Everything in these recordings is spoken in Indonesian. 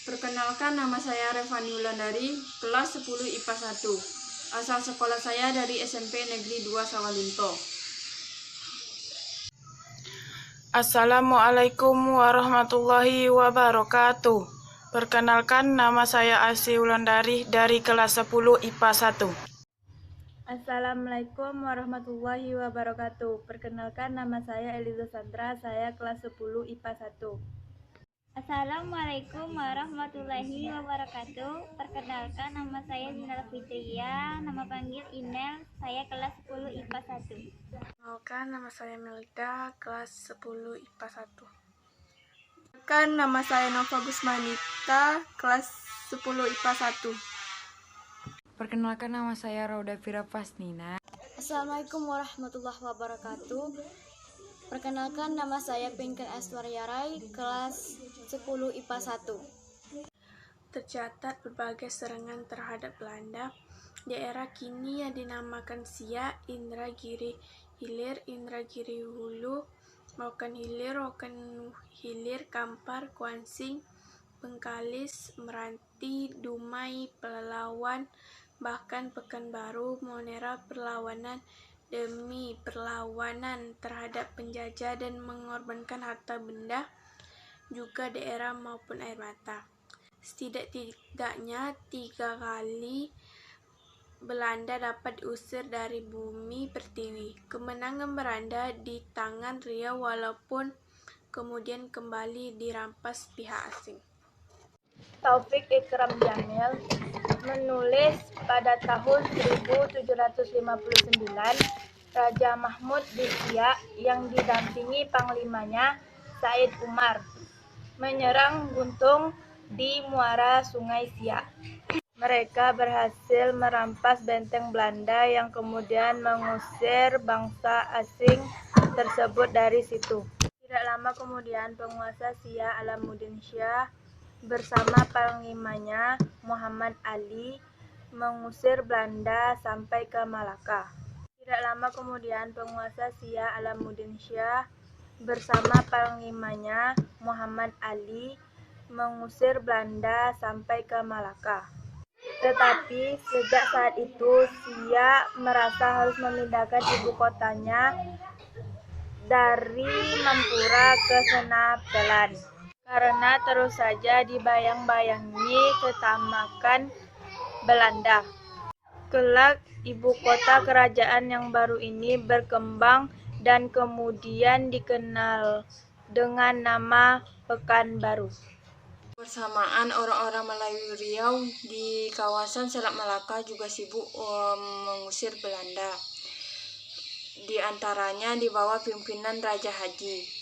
Perkenalkan, nama saya Revani Wulandari, kelas 10 IPA 1. Asal sekolah saya dari SMP Negeri 2 Sawalunto. Assalamualaikum warahmatullahi wabarakatuh. Perkenalkan, nama saya Asi Wulandari dari kelas 10 IPA 1. Assalamualaikum warahmatullahi wabarakatuh. Perkenalkan, nama saya Eliza Sandra, saya kelas 10 IPA 1. Assalamualaikum warahmatullahi wabarakatuh. Perkenalkan, nama saya Zinal Fitria, nama panggil Inel, saya kelas 10 IPA 1. Perkenalkan, nama saya Melda, kelas 10 IPA 1. Perkenalkan, nama saya Nova Gusmanita, kelas 10 IPA 1. Perkenalkan, nama saya Rauda Fira Fasnina. Assalamualaikum warahmatullahi wabarakatuh. Perkenalkan, nama saya Pinker Aswaryarai, kelas 10 IPA 1. Tercatat berbagai serangan terhadap Belanda. Daerah kini yang dinamakan Siak, Indragiri Hilir, Indragiri Hulu, Rokan Hilir, Kampar, Kuansing, Bengkalis, Meranti, Dumai, Pelalawan, bahkan Pekanbaru, Monera, perlawanan demi perlawanan terhadap penjajah dan mengorbankan harta benda, juga daerah maupun air mata. Setidak-tidaknya 3 kali Belanda dapat diusir dari bumi pertiwi. Kemenangan Belanda di tangan Riau walaupun kemudian kembali dirampas pihak asing. Taufik Ikram Jamil menulis pada tahun 1759, Raja Mahmud di Siak yang didampingi panglimanya Said Umar menyerang Guntung di muara Sungai Siak. Mereka berhasil merampas benteng Belanda yang kemudian mengusir bangsa asing tersebut dari situ. Tidak lama kemudian penguasa Siak Alamuddin Shah bersama panglimanya Muhammad Ali mengusir Belanda sampai ke Malaka. Tidak lama kemudian penguasa Siak Alamuddin Shah bersama panglimanya Muhammad Ali mengusir Belanda sampai ke Malaka. Tetapi sejak saat itu Siak merasa harus memindahkan ibu kotanya dari Mempura ke Senapelan karena terus saja dibayang-bayangi ketamakan Belanda. Kelak ibu kota kerajaan yang baru ini berkembang dan kemudian dikenal dengan nama Pekanbaru. Bersamaan, orang-orang Melayu Riau di kawasan Selat Malaka juga sibuk mengusir Belanda. Di antaranya di bawah pimpinan Raja Haji.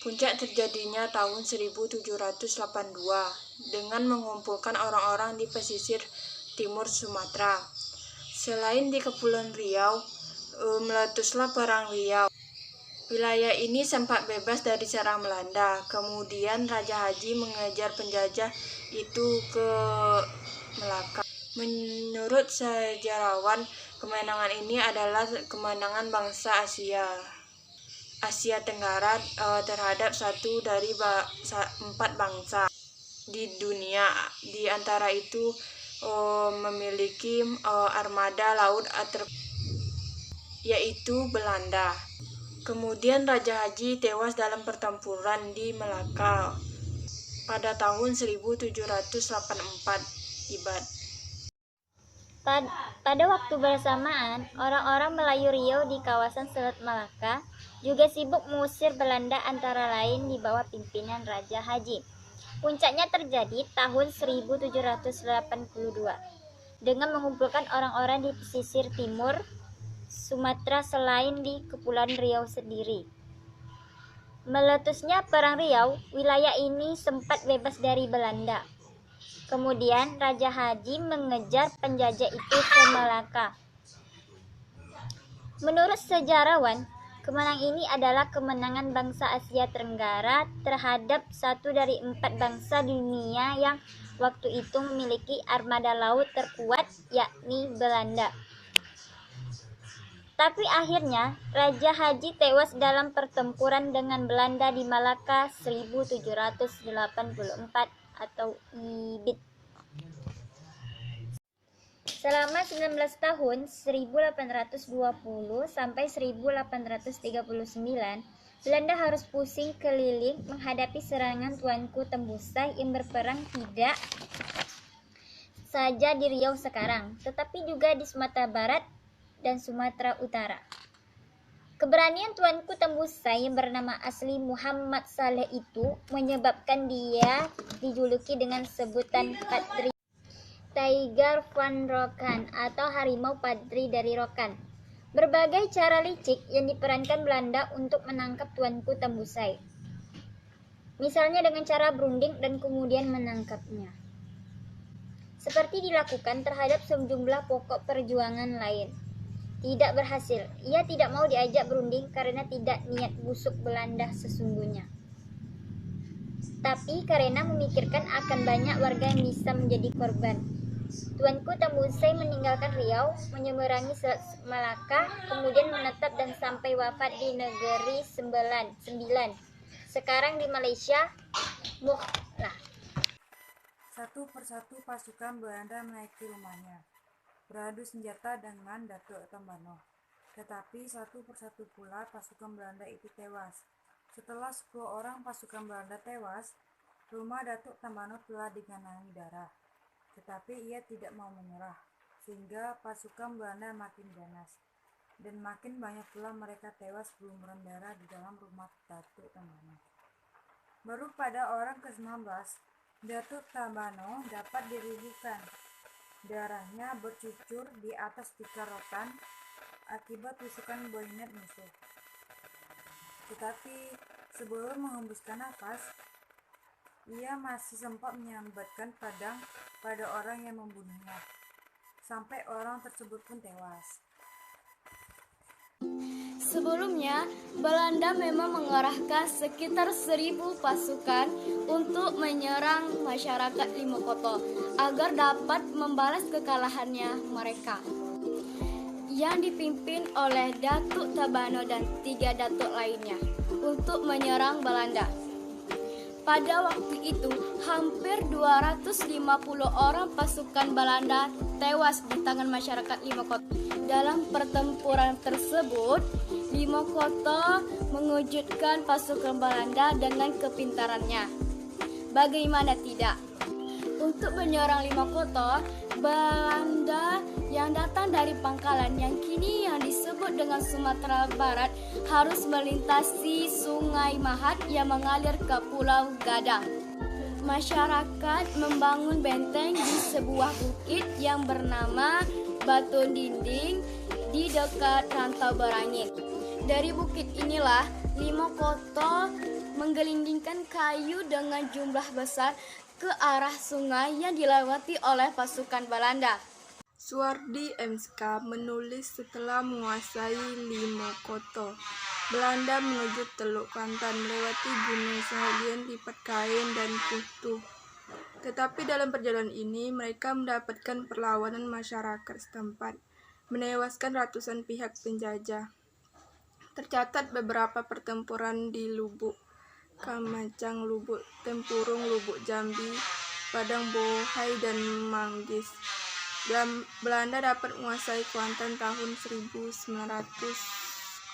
Puncak terjadinya tahun 1782 dengan mengumpulkan orang-orang di pesisir timur Sumatera. Selain di Kepulauan Riau, meletuslah Perang Riau. Wilayah ini sempat bebas dari serang Belanda. Kemudian Raja Haji mengejar penjajah itu ke Melaka. Menurut sejarawan, kemenangan ini adalah kemenangan bangsa Asia Tenggara terhadap satu dari 4 bangsa di dunia. Di antara itu memiliki armada laut yaitu Belanda. Kemudian Raja Haji tewas dalam pertempuran di Melaka pada tahun 1784 Ibad. Pada waktu bersamaan, orang-orang Melayu Riau di kawasan Selat Malaka juga sibuk mengusir Belanda antara lain di bawah pimpinan Raja Haji. Puncaknya terjadi tahun 1782 dengan mengumpulkan orang-orang di pesisir timur Sumatera selain di Kepulauan Riau sendiri. Meletusnya Perang Riau, wilayah ini sempat bebas dari Belanda. Kemudian Raja Haji mengejar penjajah itu ke Malaka. Menurut sejarawan, kemenangan ini adalah kemenangan bangsa Asia Tenggara terhadap satu dari 4 bangsa dunia yang waktu itu memiliki armada laut terkuat, yakni Belanda. Tapi akhirnya Raja Haji tewas dalam pertempuran dengan Belanda di Malaka 1784 atau IBIT. Selama 19 tahun 1820 sampai 1839, Belanda harus pusing keliling menghadapi serangan Tuanku Tembusai yang berperang tidak saja di Riau sekarang, tetapi juga di Sumatera Barat dan Sumatera Utara. Keberanian Tuanku Tembusai yang bernama asli Muhammad Saleh itu menyebabkan dia dijuluki dengan sebutan Patri Tiger van Rokan atau harimau Padri dari Rokan. Berbagai cara licik yang diperankan Belanda untuk menangkap Tuanku Tembusai. Misalnya dengan cara berunding dan kemudian menangkapnya. Seperti dilakukan terhadap sejumlah pokok perjuangan lain. Tidak berhasil. Ia tidak mau diajak berunding karena tidak niat busuk Belanda sesungguhnya. Tapi karena memikirkan akan banyak warga yang bisa menjadi korban. Tuanku Tembusai meninggalkan Riau, menyeberangi Selat Malaka, kemudian menetap dan sampai wafat di negeri Sembilan, sekarang di Malaysia, Muklah. Satu persatu pasukan Belanda menaiki rumahnya, beradu senjata dengan Datuk Tambano. Tetapi satu persatu pula pasukan Belanda itu tewas. Setelah 10 orang pasukan Belanda tewas, rumah Datuk Tambano telah digenangi darah. Tetapi ia tidak mau menyerah, sehingga pasukan Belanda makin ganas, dan makin banyak pula mereka tewas berlumuran darah di dalam rumah Datuk Tambano. Baru pada orang ke-19, Datuk Tambano dapat diribukan. Darahnya bercucur di atas tikar rotan akibat tusukan bayonet musuh. Tetapi sebelum menghembuskan nafas, ia masih sempat menyambatkan pedang pada orang yang membunuhnya, sampai orang tersebut pun tewas. Sebelumnya, Belanda memang mengerahkan sekitar 1.000 pasukan untuk menyerang masyarakat Limokoto agar dapat membalas kekalahannya mereka, yang dipimpin oleh Datuk Tambano dan 3 datuk lainnya untuk menyerang Belanda. Pada waktu itu, hampir 250 orang pasukan Belanda tewas di tangan masyarakat Limokoto. Dalam pertempuran tersebut, Limokoto mengejutkan pasukan Belanda dengan kepintarannya. Bagaimana tidak? Untuk menyerang Limokoto, Belanda yang datang dari pangkalan yang kini yang disebut dengan Sumatera Barat harus melintasi Sungai Mahat yang mengalir ke Pulau Gadang. Masyarakat membangun benteng di sebuah bukit yang bernama Batu Dinding di dekat Rantau Berangin. Dari bukit inilah Limokoto menggelindingkan kayu dengan jumlah besar ke arah sungai yang dilewati oleh pasukan Belanda. Suwardi MSK menulis setelah menguasai Limokoto, Belanda menuju Teluk Kuantan melewati gunung sebagian lipat kain dan kutu. Tetapi dalam perjalanan ini mereka mendapatkan perlawanan masyarakat setempat, menewaskan ratusan pihak penjajah. Tercatat beberapa pertempuran di Lubuk Kamacang, Lubuk Tempurung, Lubuk Jambi, Padang Bohai, dan Manggis. Belanda dapat menguasai Kuantan tahun 1905.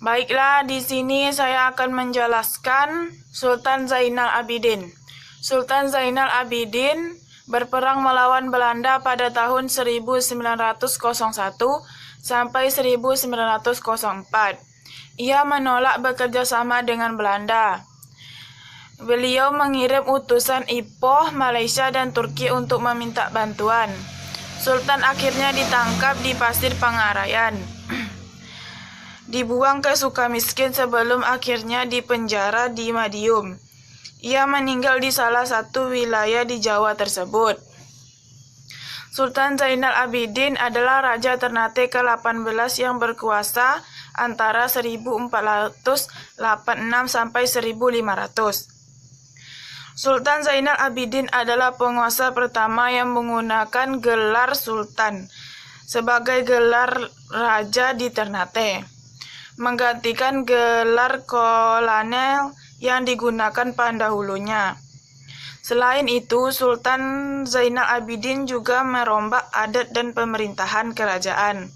Baiklah, di sini saya akan menjelaskan Sultan Zainal Abidin. Sultan Zainal Abidin berperang melawan Belanda pada tahun 1901 sampai 1904. Ia menolak bekerja sama dengan Belanda. Beliau mengirim utusan Ipoh, Malaysia, dan Turki untuk meminta bantuan. Sultan akhirnya ditangkap di Pasir Pangarayan. Dibuang ke Sukamiskin sebelum akhirnya dipenjara di Madiun. Ia meninggal di salah satu wilayah di Jawa tersebut. Sultan Zainal Abidin adalah Raja Ternate ke-18 yang berkuasa antara 1486 sampai 1500. Sultan Zainal Abidin adalah penguasa pertama yang menggunakan gelar Sultan sebagai gelar Raja di Ternate, menggantikan gelar Kolonel yang digunakan pendahulunya. Selain itu, Sultan Zainal Abidin juga merombak adat dan pemerintahan kerajaan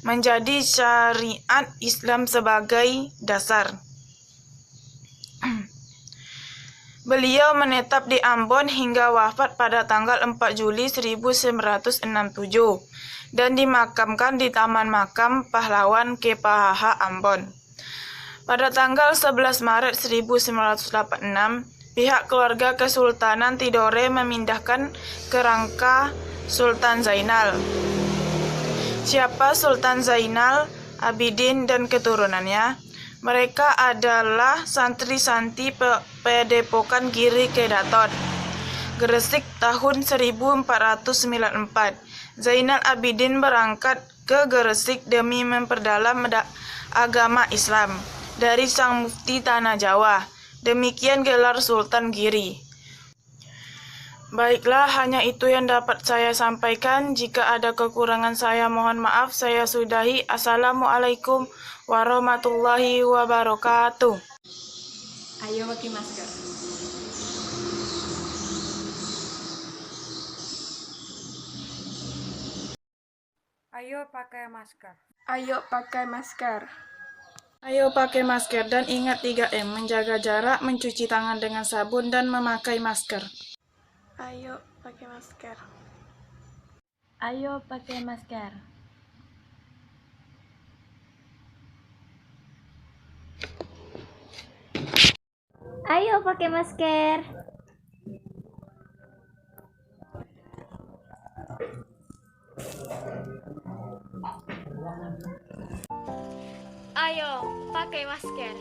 menjadi syariat Islam sebagai dasar. Beliau menetap di Ambon hingga wafat pada tanggal 4 Juli 1967 dan dimakamkan di Taman Makam Pahlawan KPH Ambon. Pada tanggal 11 Maret 1986, pihak keluarga Kesultanan Tidore memindahkan kerangka Sultan Zainal. Siapa Sultan Zainal Abidin dan keturunannya? Mereka adalah santri-santri Padepokan Giri Kedaton, Gresik tahun 1494. Zainal Abidin berangkat ke Gresik demi memperdalam agama Islam dari Sang Mufti Tanah Jawa. Demikian gelar Sultan Giri. Baiklah, hanya itu yang dapat saya sampaikan. Jika ada kekurangan saya mohon maaf. Saya sudahi. Assalamualaikum warahmatullahi wabarakatuh. Ayo pakai masker. Ayo pakai masker. Ayo pakai masker. Ayo pakai masker dan ingat 3M, menjaga jarak, mencuci tangan dengan sabun, dan memakai masker. Ayo pakai masker. Ayo pakai masker. Ayo pakai masker. Ayo pakai masker.